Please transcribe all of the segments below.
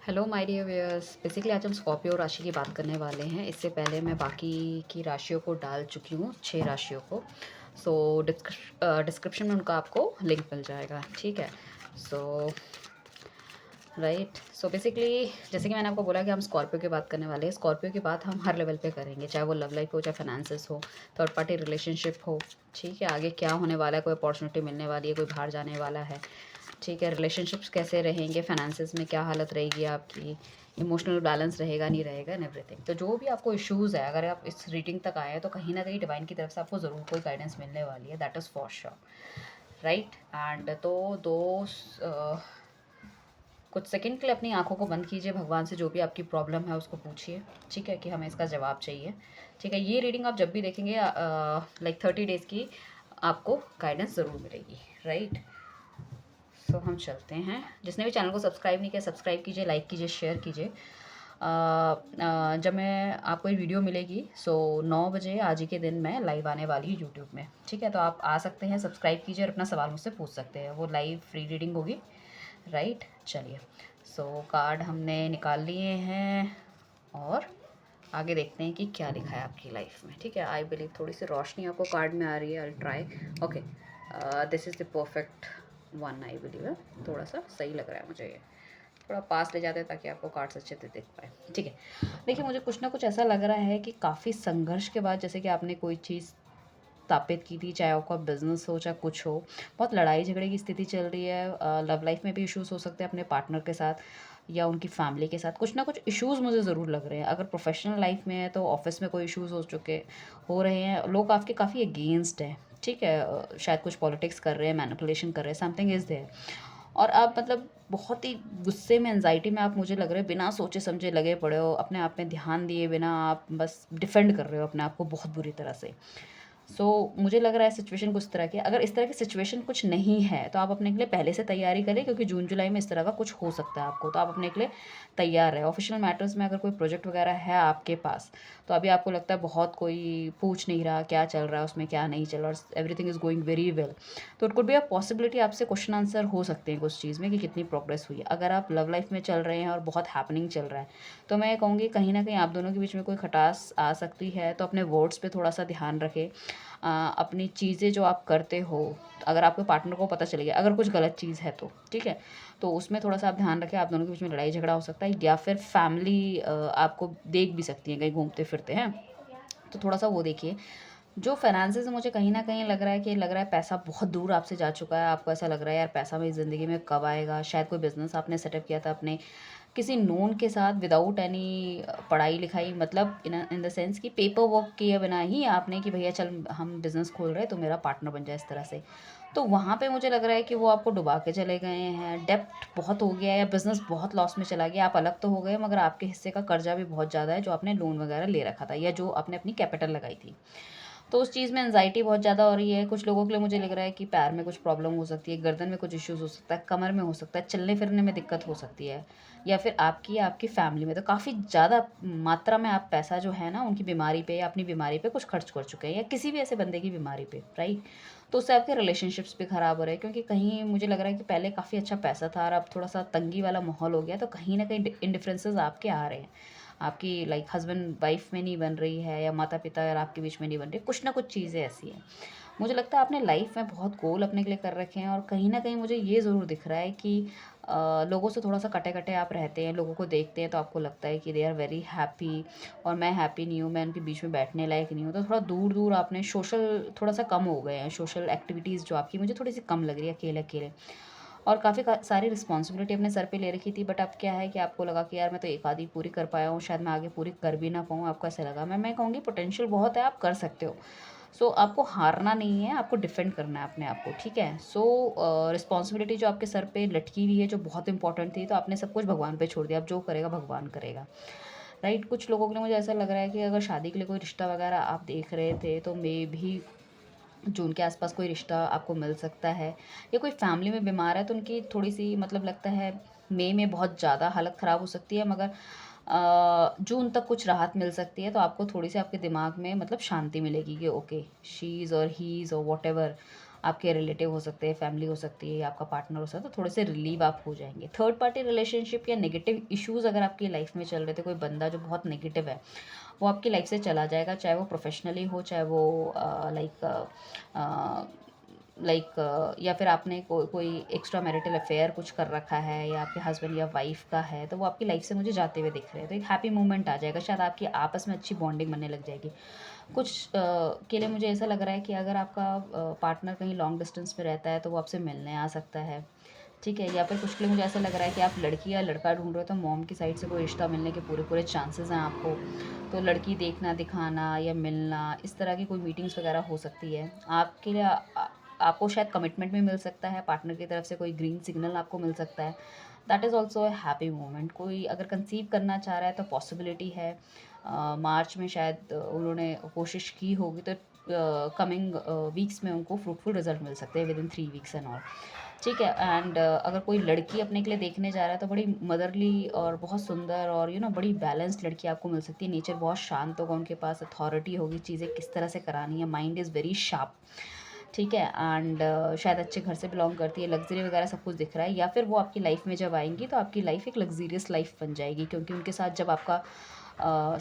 Hello my dear viewers. Basically आज हम Scorpio राशि की बात करने वाले हैं। इससे पहले मैं बाकी की राशियों को डाल चुकी हूँ, 6 राशियों को। सो डिस्क्रिप्शन में उनका आपको लिंक मिल जाएगा, ठीक है। सो राइट, सो बेसिकली जैसे कि मैंने आपको बोला कि हम स्कॉर्पियो की बात करने वाले हैं। स्कॉर्पियो की बात हम हर लेवल पे करेंगे, चाहे वो लव लाइफ हो, चाहे फाइनेंसेस हो, थर्ड पार्टी रिलेशनशिप हो, ठीक है। आगे क्या होने वाला है, कोई अपॉर्चुनिटी मिलने वाली है, कोई बाहर जाने वाला है, ठीक है। रिलेशनशिप्स कैसे रहेंगे, फाइनेंसेस में क्या हालत रहेगी आपकी, इमोशनल बैलेंस रहेगा नहीं रहेगा, एंड एवरीथिंग। तो जो भी आपको इश्यूज़ है, अगर आप इस रीडिंग तक आए हैं तो कहीं ना कहीं डिवाइन की तरफ से आपको ज़रूर कोई गाइडेंस मिलने वाली है, that is for sure, right. And तो दो कुछ सेकंड के लिए अपनी आंखों को बंद कीजिए, भगवान से जो भी आपकी प्रॉब्लम है उसको पूछिए, ठीक है, कि हमें इसका जवाब चाहिए, ठीक है। ये रीडिंग आप जब भी देखेंगे लाइक 30 डेज़ की आपको गाइडेंस ज़रूर मिलेगी, राइट। सो हम चलते हैं। जिसने भी चैनल को सब्सक्राइब नहीं किया, सब्सक्राइब कीजिए, लाइक कीजिए, शेयर कीजिए। जब मैं आपको ये वीडियो मिलेगी 9 बजे आज ही के दिन मैं लाइव आने वाली हूँ यूट्यूब में, ठीक है। तो आप आ सकते हैं, सब्सक्राइब कीजिए और अपना सवाल मुझसे पूछ सकते हैं। वो लाइव फ्री रीडिंग होगी, राइट। चलिए, कार्ड हमने निकाल लिए हैं और आगे देखते हैं कि क्या लिखा है आपकी लाइफ में, ठीक है। आई बिलीव थोड़ी सी रोशनी आपको कार्ड में आ रही है। I try. Okay, this is the perfect one, I believe है। थोड़ा सा सही लग रहा है मुझे ये। थोड़ा पास ले जाते हैं ताकि आपको कार्ड्स अच्छे से देख पाए, ठीक है। देखिए, मुझे कुछ ना कुछ ऐसा लग रहा है कि काफ़ी संघर्ष के बाद जैसे कि आपने कोई चीज़ स्थापित की थी, चाहे आपका बिजनेस हो चाहे कुछ हो, बहुत लड़ाई झगड़े की स्थिति चल रही है। लव लाइफ में भी इश्यूज हो सकते हैं अपने पार्टनर के साथ या उनकी फैमिली के साथ। कुछ ना कुछ इश्यूज मुझे ज़रूर लग रहे हैं। अगर प्रोफेशनल लाइफ में है तो ऑफिस में कोई इश्यूज हो रहे हैं, लोग आपके काफ़ी अगेंस्ट हैं, ठीक है। शायद कुछ पॉलिटिक्स कर रहे हैं, मैनिपुलेशन कर रहे हैं, समथिंग इज़ देयर। और आप मतलब बहुत ही गुस्से में, एंजाइटी में आप, मुझे लग रहा है बिना सोचे समझे लगे पड़े हो, अपने आप में ध्यान दिए बिना आप बस डिफेंड कर रहे हो अपने आप को बहुत बुरी तरह से। मुझे लग रहा है सिचुएशन कुछ तरह की। अगर इस तरह की सिचुएशन कुछ नहीं है तो आप अपने के लिए पहले से तैयारी करें, क्योंकि जून जुलाई में इस तरह का कुछ हो सकता है आपको, तो आप अपने के लिए तैयार है। ऑफिशियल मैटर्स में अगर कोई प्रोजेक्ट वगैरह है आपके पास, तो अभी आपको लगता है बहुत कोई पूछ नहीं रहा क्या चल रहा है उसमें, क्या नहीं चल रहा, और everything is going very well, तो it could be a possibility आपसे क्वेश्चन आंसर हो सकते हैं कुछ चीज़ में कि कितनी प्रोग्रेस हुई है। अगर आप लव लाइफ में चल रहे हैं और बहुत हैपनिंग चल रहा है, तो मैं कहूँगी कहीं ना कहीं आप दोनों के बीच में कोई खटास आ सकती है। तो अपने वर्ड्स पे थोड़ा सा ध्यान रखें। अपनी चीज़ें जो आप करते हो, अगर आपके पार्टनर को पता चल गया अगर कुछ गलत चीज़ है तो, ठीक है, तो उसमें थोड़ा सा आप ध्यान रखें। आप दोनों के बीच में लड़ाई झगड़ा हो सकता है, या फिर फैमिली आपको देख भी सकती है कहीं घूमते फिरते हैं, तो थोड़ा सा वो देखिए। जो फाइनेंसेस मुझे कहीं न कहीं लग रहा है पैसा बहुत दूर आपसे जा चुका है। आपको ऐसा लग रहा है यार पैसा मेरी ज़िंदगी में कब आएगा? शायद कोई बिज़नेस आपने सेटअप किया था अपने किसी नोन के साथ विदाउट एनी पढ़ाई-लिखाई, मतलब इन द सेंस कि पेपर वर्क किए बिना ही आपने कि भैया चल हम बिज़नेस खोल रहे हैं तो मेरा पार्टनर बन जाए, इस तरह से। तो वहाँ पे मुझे लग रहा है कि वो आपको डुबा के चले गए हैं, डेब्ट बहुत हो गया है या बिज़नेस बहुत लॉस में चला गया। आप अलग तो हो गए मगर आपके हिस्से का कर्जा भी बहुत ज़्यादा है जो आपने लोन वगैरह ले रखा था या जो आपने अपनी कैपिटल लगाई थी। तो उस चीज़ में एंग्ज़ायटी बहुत ज़्यादा हो रही है। कुछ लोगों के लिए मुझे लग रहा है कि पैर में कुछ प्रॉब्लम हो सकती है, गर्दन में कुछ इश्यूज़ हो सकता है, कमर में हो सकता है, चलने-फिरने में दिक्कत हो सकती है, या फिर आपकी या आपकी फैमिली में। तो काफ़ी ज़्यादा मात्रा में आप पैसा जो है ना उनकी बीमारी पे या अपनी बीमारी पे कुछ खर्च कर चुके हैं, या किसी भी ऐसे बंदे की बीमारी पे, राइट? तो उससे आपके रिलेशनशिप्स भी ख़राब हो रहे हैं, क्योंकि कहीं मुझे लग रहा है कि पहले काफ़ी अच्छा पैसा था और अब थोड़ा-सा तंगी वाला माहौल हो गया, तो कहीं न कहीं इंडिफरेंसेस आपके आ रहे हैं। आपकी लाइक हस्बैंड वाइफ में नहीं बन रही है, या माता पिता और आपके बीच में नहीं बन रही, कुछ ना कुछ चीज़ें ऐसी हैं। मुझे लगता है आपने लाइफ में बहुत गोल अपने के लिए कर रखे हैं, और कहीं ना कहीं मुझे ये ज़रूर दिख रहा है कि लोगों से थोड़ा सा कटे कटे आप रहते हैं। लोगों को देखते हैं तो आपको लगता है कि दे आर वेरी हैप्पी और मैं हैप्पी नहीं हूँ, मैं उनके बीच में बैठने लायक नहीं हूँ। तो थोड़ा दूर दूर आपने सोशल थोड़ा सा कम हो गए हैं। सोशल एक्टिविटीज़ जो आपकी मुझे थोड़ी सी कम लग रही है, अकेले अकेले। और काफ़ी सारी रिस्पॉन्सिबिलिटी अपने सर पे ले रखी थी, बट अब क्या है कि आपको लगा कि यार मैं तो एक आधी पूरी कर पाया हूँ, शायद मैं आगे पूरी कर भी ना पाऊँ। आपको ऐसा लगा। मैं कहूँगी पोटेंशियल बहुत है, आप कर सकते हो। आपको हारना नहीं है, आपको डिफेंड करना है अपने आप को, ठीक है। रिस्पॉन्सिबिलिटी जो आपके सर पे लटकी हुई है, जो बहुत इंपॉर्टेंट थी, तो आपने सब कुछ भगवान पे छोड़ दिया। अब जो करेगा भगवान करेगा, राइट। कुछ लोगों के लिए मुझे ऐसा लग रहा है कि अगर शादी के लिए कोई रिश्ता वगैरह आप देख रहे थे, तो मे भी जून के आसपास कोई रिश्ता आपको मिल सकता है, या कोई फैमिली में बीमार है तो उनकी थोड़ी सी मतलब लगता है मई में बहुत ज़्यादा हालत ख़राब हो सकती है, मगर जून तक कुछ राहत मिल सकती है। तो आपको थोड़ी सी आपके दिमाग में मतलब शांति मिलेगी कि ओके शी इज़ और ही इज़ और वॉट एवर आपके रिलेटिव हो सकते हैं, फैमिली हो सकती है, आपका पार्टनर हो सकता है, तो थोड़े से रिलीव आप हो जाएंगे। थर्ड पार्टी रिलेशनशिप या नेगेटिव इश्यूज़ अगर आपकी लाइफ में चल रहे थे, कोई बंदा जो बहुत नेगेटिव है वो आपकी लाइफ से चला जाएगा, चाहे वो प्रोफेशनली हो, चाहे वो या फिर आपने कोई एक्स्ट्रा मैरिटल अफेयर कुछ कर रखा है या आपके हस्बैंड या वाइफ का है, तो वो आपकी लाइफ से मुझे जाते हुए दिख रहे हैं। तो एक हैप्पी मोमेंट आ जाएगा, शायद आपकी आपस में अच्छी बॉन्डिंग बनने लग जाएगी। कुछ के लिए मुझे ऐसा लग रहा है कि अगर आपका पार्टनर कहीं लॉन्ग डिस्टेंस में रहता है तो वो आपसे मिलने आ सकता है, ठीक है। या फिर कुछ के लिए मुझे ऐसा लग रहा है कि आप लड़की या लड़का ढूंढ रहे हो, तो मॉम की साइड से कोई रिश्ता मिलने के पूरे पूरे चांसेस हैं आपको। तो लड़की देखना दिखाना या मिलना, इस तरह की कोई मीटिंग्स वगैरह हो सकती है आपके लिए। आपको शायद कमिटमेंट भी मिल सकता है, पार्टनर की तरफ से कोई ग्रीन सिग्नल आपको मिल सकता है। That is also a happy moment. कोई अगर कंसीव करना चाह रहा है तो पॉसिबिलिटी है, मार्च में शायद उन्होंने कोशिश की होगी, तो कमिंग वीक्स में उनको फ्रूटफुल रिजल्ट मिल सकते हैं, with in 3 weeks and all, ठीक है। एंड अगर कोई लड़की अपने के लिए देखने जा रहा है तो बड़ी मदरली और बहुत सुंदर और बड़ी बैलेंस्ड लड़की आपको मिल सकती है। नेचर बहुत शांत होगा, उनके पास अथॉरिटी होगी, चीज़ें किस तरह से करानी है, माइंड इज़ वेरी शार्प, ठीक है। एंड शायद अच्छे घर से बिलोंग करती है, लग्जरी वगैरह सब कुछ दिख रहा है। या फिर वो आपकी लाइफ में जब आएंगी तो आपकी लाइफ एक लग्जरियस लाइफ बन जाएगी, क्योंकि उनके साथ जब आपका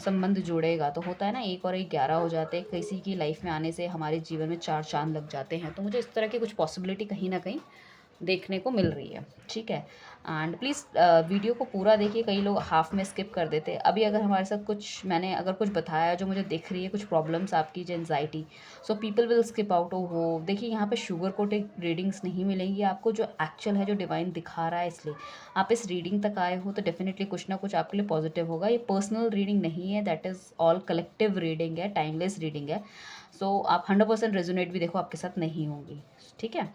संबंध जुड़ेगा तो होता है ना, 1 और 1 11 हो जाते हैं। किसी की लाइफ में आने से हमारे जीवन में 4 चांद लग जाते हैं। तो मुझे इस तरह की कुछ पॉसिबिलिटी कहीं ना कहीं देखने को मिल रही है, ठीक है। एंड प्लीज़ वीडियो को पूरा देखिए, कई लोग हाफ में स्किप कर देते हैं। अभी अगर हमारे साथ कुछ मैंने अगर कुछ बताया जो मुझे दिख रही है, कुछ प्रॉब्लम्स आपकी, जो anxiety, so people will skip out. हो देखिए, यहाँ पे शुगर कोटेड रीडिंग्स नहीं मिलेंगी आपको, जो एक्चुअल है, जो डिवाइन दिखा रहा है। इसलिए आप इस रीडिंग तक आए हो तो डेफिनेटली कुछ ना कुछ आपके लिए पॉजिटिव होगा। ये पर्सनल रीडिंग नहीं है, that is all collective reading है, टाइमलेस रीडिंग है। सो आप 100% रेजोनेट भी देखो आपके साथ नहीं होंगी, ठीक है।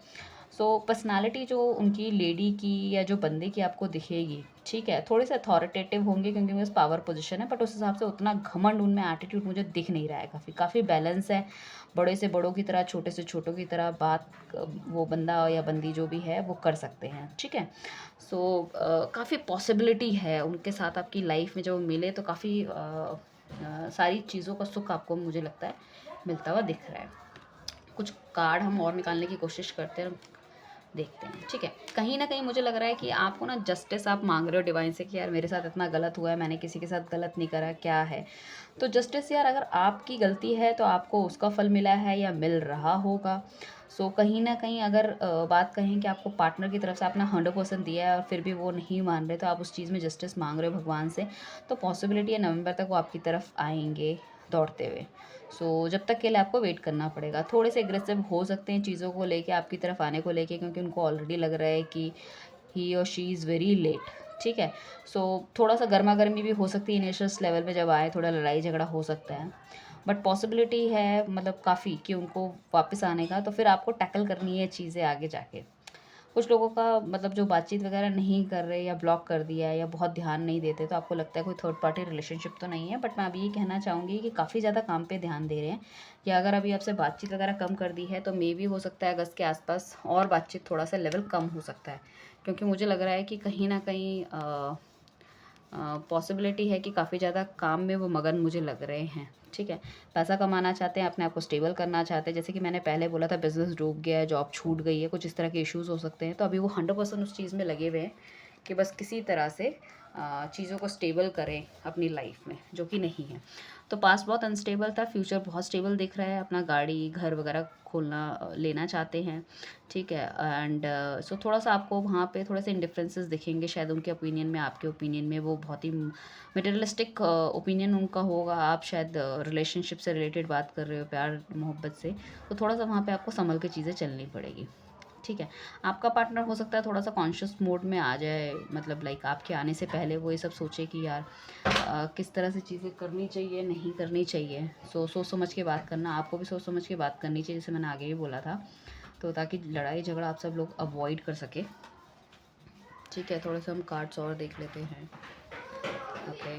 सो पर्सनालिटी जो उनकी लेडी की या जो बंदे की आपको दिखेगी, ठीक है, थोड़े से अथॉरिटेटिव होंगे क्योंकि उनके पावर पोजीशन है, बट उस हिसाब से उतना घमंड उनमें एटीट्यूड मुझे दिख नहीं रहा है। काफ़ी बैलेंस है, बड़े से बड़ों की तरह, छोटे से छोटों की तरह बात वो बंदा या बंदी जो भी है वो कर सकते हैं, ठीक है। सो काफ़ी पॉसिबिलिटी है उनके साथ आपकी लाइफ में, जब वो मिले तो काफ़ी सारी चीज़ों का सुख आपको मुझे लगता है मिलता हुआ दिख रहा है। कुछ कार्ड हम और निकालने की कोशिश करते हैं, देखते हैं, ठीक है। कहीं ना कहीं मुझे लग रहा है कि आपको ना जस्टिस आप मांग रहे हो डिवाइन से कि यार मेरे साथ इतना गलत हुआ है, मैंने किसी के साथ गलत नहीं करा, क्या है। तो जस्टिस यार, अगर आपकी गलती है तो आपको उसका फल मिला है या मिल रहा होगा। सो कहीं ना कहीं अगर बात कहें कि आपको पार्टनर की तरफ से अपना 100% दिया है और फिर भी वो नहीं मान रहे, तो आप उस चीज़ में जस्टिस मांग रहे हो भगवान से, तो पॉसिबिलिटी है नवंबर तक वो आपकी तरफ आएंगे दौड़ते हुए। सो जब तक के लिए आपको वेट करना पड़ेगा। थोड़े से एग्रेसिव हो सकते हैं चीज़ों को लेके, आपकी तरफ आने को लेके, क्योंकि उनको ऑलरेडी लग रहा है कि ही और शी इज़ वेरी लेट, ठीक है। सो थोड़ा सा गर्मा गर्मी भी हो सकती है इनिशियल लेवल पे, जब आए थोड़ा लड़ाई झगड़ा हो सकता है, बट पॉसिबिलिटी है मतलब काफ़ी कि उनको वापस आने का। तो फिर आपको टैकल करनी है चीज़ें आगे जाके। कुछ लोगों का मतलब जो बातचीत वगैरह नहीं कर रहे या ब्लॉक कर दिया है या बहुत ध्यान नहीं देते, तो आपको लगता है कोई थर्ड पार्टी रिलेशनशिप तो नहीं है, बट मैं अभी ये कहना चाहूँगी कि काफ़ी ज़्यादा काम पे ध्यान दे रहे हैं। या अगर अभी आपसे बातचीत वगैरह कम कर दी है तो मे भी हो सकता है अगस्त के आसपास और बातचीत थोड़ा सा लेवल कम हो सकता है, क्योंकि मुझे लग रहा है कि कहीं ना कहीं पॉसिबिलिटी है कि काफ़ी ज़्यादा काम में वो मगन मुझे लग रहे हैं, ठीक है। पैसा कमाना चाहते हैं, अपने आप को स्टेबल करना चाहते हैं, जैसे कि मैंने पहले बोला था, बिज़नेस डूब गया है, जॉब छूट गई है, कुछ इस तरह के इश्यूज़ हो सकते हैं। तो अभी वो 100% उस चीज़ में लगे हुए हैं कि बस किसी तरह से चीज़ों को स्टेबल करें अपनी लाइफ में, जो कि नहीं है। तो पास्ट बहुत अनस्टेबल था, फ्यूचर बहुत स्टेबल दिख रहा है। अपना गाड़ी घर वगैरह खोलना लेना चाहते हैं, ठीक है। एंड सो थोड़ा सा आपको वहाँ पे थोड़े से इंडिफरेंसेस दिखेंगे, शायद उनके ओपिनियन में आपके ओपिनियन में। वो बहुत ही मटेरियलिस्टिक ओपिनियन उनका होगा, आप शायद रिलेशनशिप से रिलेटेड बात कर रहे हो, प्यार मोहब्बत से, तो थोड़ा सा वहाँ पे आपको संभल के चीज़ें चलनी पड़ेगी, ठीक है। आपका पार्टनर हो सकता है थोड़ा सा कॉन्शियस मोड में आ जाए, मतलब लाइक आपके आने से पहले वो ये सब सोचे कि यार किस तरह से चीज़ें करनी चाहिए, नहीं करनी चाहिए। सोच समझ के बात करना, आपको भी सोच समझ के बात करनी चाहिए, जैसे मैंने आगे भी बोला था, तो ताकि लड़ाई झगड़ा आप सब लोग अवॉइड कर सके, ठीक है। थोड़े से हम कार्ड्स और देख लेते हैं। ओके,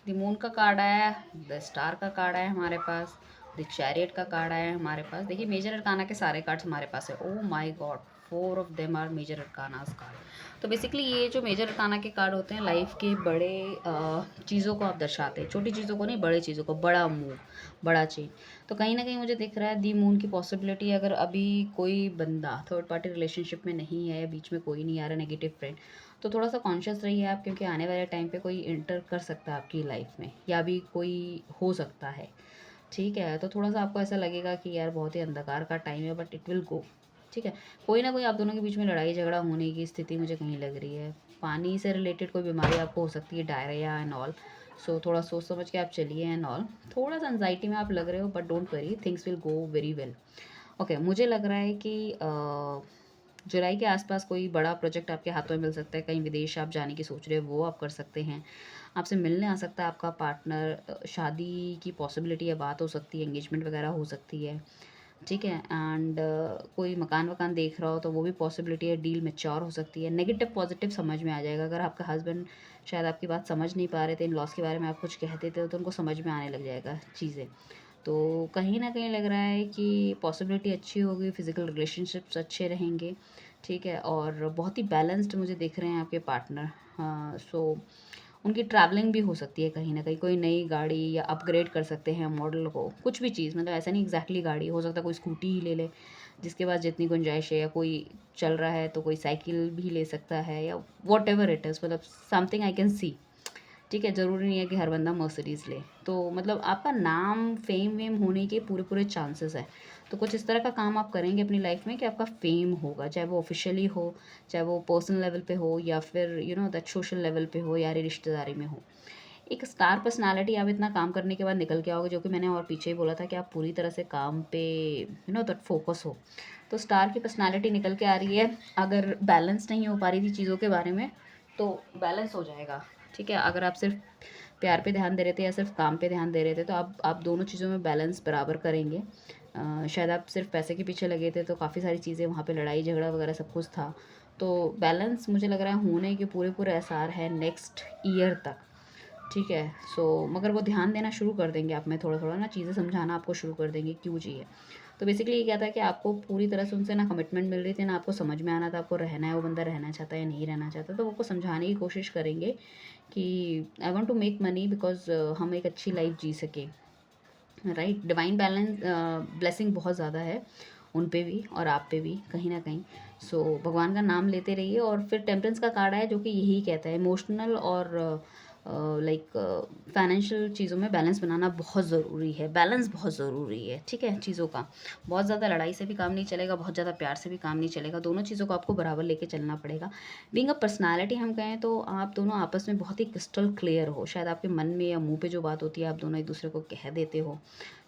द मून का कार्ड आया, द स्टार का कार्ड आया हमारे पास, द चैरियट का कार्ड आया है हमारे पास। देखिए मेजर अरकाना के सारे कार्ड्स हमारे पास है। Oh my god, 4 of them are major arcanas card. तो बेसिकली ये जो मेजर अरकाना के कार्ड होते हैं लाइफ के बड़े चीज़ों को आप दर्शाते हैं, छोटी चीज़ों को नहीं, बड़े चीज़ों को, बड़ा मूव, बड़ा चेंज। तो कहीं ना कहीं मुझे दिख रहा है दी मून की पॉसिबिलिटी, अगर अभी कोई बंदा थर्ड पार्टी रिलेशनशिप में नहीं है, बीच में कोई नहीं आ रहा नेगेटिव फ्रेंड, तो थोड़ा सा कॉन्शियस रहिए आप, क्योंकि आने वाले टाइम पे कोई इंटर कर सकता है आपकी लाइफ में, या भी कोई हो सकता है। ठीक है, तो थोड़ा सा आपको ऐसा लगेगा कि यार बहुत ही अंधकार का टाइम है, बट इट विल गो। ठीक है, कोई ना कोई आप दोनों के बीच में लड़ाई झगड़ा होने की स्थिति मुझे कहीं लग रही है। पानी से रिलेटेड कोई बीमारी आपको हो सकती है, डायरिया एंड ऑल। सो थोड़ा सोच समझ के आप चलिए एंड ऑल। थोड़ा सा एंजाइटी में आप लग रहे हो, but don't worry, things will go very well. Okay, मुझे लग रहा है कि जुलाई के आसपास कोई बड़ा प्रोजेक्ट आपके हाथों में मिल सकता है। कहीं विदेश आप जाने की सोच रहे हो, वो आप कर सकते हैं। आपसे मिलने आ सकता है आपका पार्टनर, शादी की पॉसिबिलिटी है, बात हो सकती है, एंगेजमेंट वगैरह हो सकती है। ठीक है, एंड कोई मकान वकान देख रहा हो तो वो भी पॉसिबिलिटी है, डील मैच्योर हो सकती है। नेगेटिव पॉजिटिव समझ में आ जाएगा। अगर आपका हस्बैंड शायद आपकी बात समझ नहीं पा रहे थे, इन लॉस के बारे में आप कुछ कहते थे, तो उनको समझ में आने लग जाएगा चीज़ें। तो कहीं ना कहीं लग रहा है कि पॉसिबिलिटी अच्छी होगी, फिजिकल रिलेशनशिप्स अच्छे रहेंगे। ठीक है, और बहुत ही बैलेंस्ड मुझे दिख रहे हैं आपके पार्टनर। हाँ, सो उनकी ट्रैवलिंग भी हो सकती है, कहीं ना कहीं कोई नई गाड़ी, या अपग्रेड कर सकते हैं मॉडल को, कुछ भी चीज़, मतलब ऐसा नहीं एग्जैक्टली गाड़ी हो सकता है, कोई स्कूटी ही ले ले जिसके पास जितनी गुंजाइश है, या कोई चल रहा है तो कोई साइकिल भी ले सकता है, या वॉट एवर इट इज़, मतलब समथिंग आई कैन सी। ठीक है, ज़रूरी नहीं है कि हर बंदा मर्सिडीज़ ले। तो मतलब आपका नाम फेम वेम होने के पूरे पूरे चांसेस है। तो कुछ इस तरह का काम आप करेंगे अपनी लाइफ में कि आपका फेम होगा, चाहे वो ऑफिशियली हो, चाहे वो पर्सनल लेवल पे हो, या फिर you know that social level पे हो, या रिश्तेदारी में हो। एक स्टार पर्सनालिटी आप इतना काम करने के बाद निकल के आओगे, जो कि मैंने और पीछे ही बोला था कि आप पूरी तरह से काम पे यू नो दैट फोकस हो। तो स्टार की पर्सनालिटी निकल के आ रही है। अगर बैलेंस नहीं हो पा रही थी चीज़ों के बारे में, तो बैलेंस हो जाएगा। ठीक है, अगर आप सिर्फ प्यार पे ध्यान दे रहे थे या सिर्फ काम पे ध्यान दे रहे थे, तो आप दोनों चीज़ों में बैलेंस बराबर करेंगे। शायद आप सिर्फ पैसे के पीछे लगे थे, तो काफ़ी सारी चीज़ें वहाँ पे लड़ाई झगड़ा वगैरह सब कुछ था। तो बैलेंस मुझे लग रहा है होने के पूरे पूरे आसार है नेक्स्ट ईयर तक। ठीक है, सो मगर वो ध्यान देना शुरू कर देंगे आप में, थोड़ा थोड़ा ना चीज़ें समझाना आपको शुरू कर देंगे क्यों चाहिए। तो बेसिकली ये क्या था कि आपको पूरी तरह से उनसे ना कमिटमेंट मिल रही थी, ना आपको समझ में आना था आपको रहना है, वो बंदा रहना चाहता है या नहीं रहना चाहता। तो वो आपको समझाने की कोशिश करेंगे कि I want to make money because हम एक अच्छी लाइफ जी सके। राइट, डिवाइन बैलेंस ब्लेसिंग बहुत ज़्यादा है उन पे भी और आप पे भी कहीं ना कहीं। सो भगवान का नाम लेते रहिए। और फिर टेम्परेंस का कार्ड है जो कि यही कहता है इमोशनल और लाइक फाइनेंशियल चीज़ों में बैलेंस बनाना बहुत ज़रूरी है। बैलेंस बहुत ज़रूरी है। ठीक है, चीज़ों का बहुत ज़्यादा लड़ाई से भी काम नहीं चलेगा, बहुत ज़्यादा प्यार से भी काम नहीं चलेगा। दोनों चीज़ों को आपको बराबर लेके चलना पड़ेगा। बीइंग अ पर्सनालिटी हम कहें तो आप दोनों आपस में बहुत ही क्रिस्टल क्लियर हो। शायद आपके मन में या मुंह पे जो बात होती है आप दोनों एक दूसरे को कह देते हो,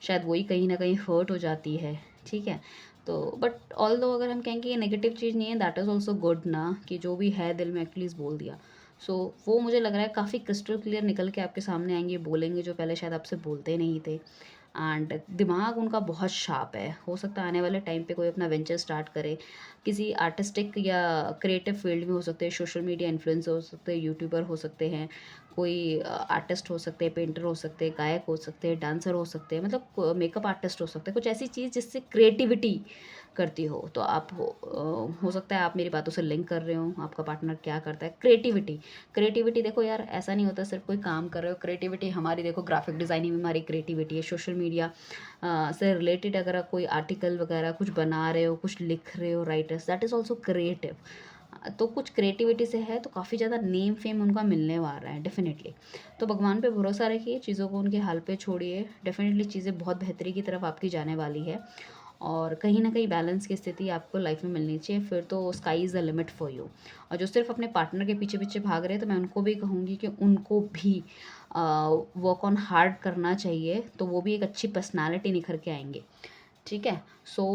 शायद वही कहीं ना कहीं हर्ट हो जाती है। ठीक है, तो बट ऑल दो अगर हम कहें कि ये नेगेटिव चीज़ नहीं है, दैट इज़ ऑल्सो गुड ना, कि जो भी है दिल में एटलीस्ट बोल दिया। सो वो मुझे लग रहा है काफ़ी क्रिस्टल क्लियर निकल के आपके सामने आएंगे, बोलेंगे जो पहले शायद आपसे बोलते नहीं थे। एंड दिमाग उनका बहुत शार्प है। हो सकता है आने वाले टाइम पे कोई अपना वेंचर स्टार्ट करे, किसी आर्टिस्टिक या क्रिएटिव फील्ड में हो सकते हैं, सोशल मीडिया इन्फ्लुएंसर हो सकते हैं, यूट्यूबर हो सकते हैं, कोई आर्टिस्ट हो सकते हैं, पेंटर हो सकते हैं, गायक हो सकते हैं, डांसर हो सकते हैं, मतलब मेकअप आर्टिस्ट हो सकते हैं, कुछ ऐसी चीज़ जिससे क्रिएटिविटी करती हो। तो आप हो सकता है आप मेरी बातों से लिंक कर रहे हो, आपका पार्टनर क्या करता है, क्रिएटिविटी। क्रिएटिविटी देखो यार, ऐसा नहीं होता सिर्फ कोई काम कर रहे हो। क्रिएटिविटी हमारी देखो, ग्राफिक डिज़ाइनिंग में हमारी क्रिएटिविटी है, सोशल मीडिया से रिलेटेड अगर आप कोई आर्टिकल वगैरह कुछ बना रहे हो, कुछ लिख रहे हो, writers, that is also creative. तो कुछ क्रिएटिविटी से है, तो काफ़ी ज़्यादा नेम फेम उनका मिलने वाला है डेफिनेटली। तो भगवान पे भरोसा रखिए, चीज़ों को उनके हाल पे छोड़िए, डेफिनेटली चीज़ें बहुत बेहतरी की तरफ आपकी जाने वाली है। और कहीं ना कहीं बैलेंस की स्थिति आपको लाइफ में मिलनी चाहिए, फिर तो sky is the limit for you. और जो सिर्फ अपने पार्टनर के पीछे पीछे भाग रहे हैं, तो मैं उनको भी कहूँगी कि उनको भी वर्क ऑन हार्ड करना चाहिए, तो वो भी एक अच्छी पर्सनालिटी निखर के आएंगे। ठीक है, सो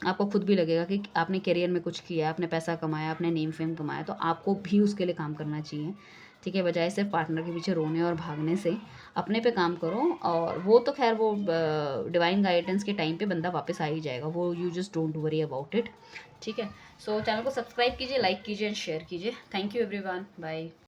आपको खुद भी लगेगा कि आपने करियर में कुछ किया, आपने पैसा कमाया, आपने नेम फेम कमाया, तो आपको भी उसके लिए काम करना चाहिए। ठीक है, बजाय सिर्फ पार्टनर के पीछे रोने और भागने से अपने पे काम करो। और वो तो खैर वो डिवाइन गाइडेंस के टाइम पे बंदा वापस आ ही जाएगा, वो you just don't worry about it. ठीक है, सो चैनल को सब्सक्राइब कीजिए, लाइक कीजिए एंड शेयर कीजिए। Thank you everyone, bye.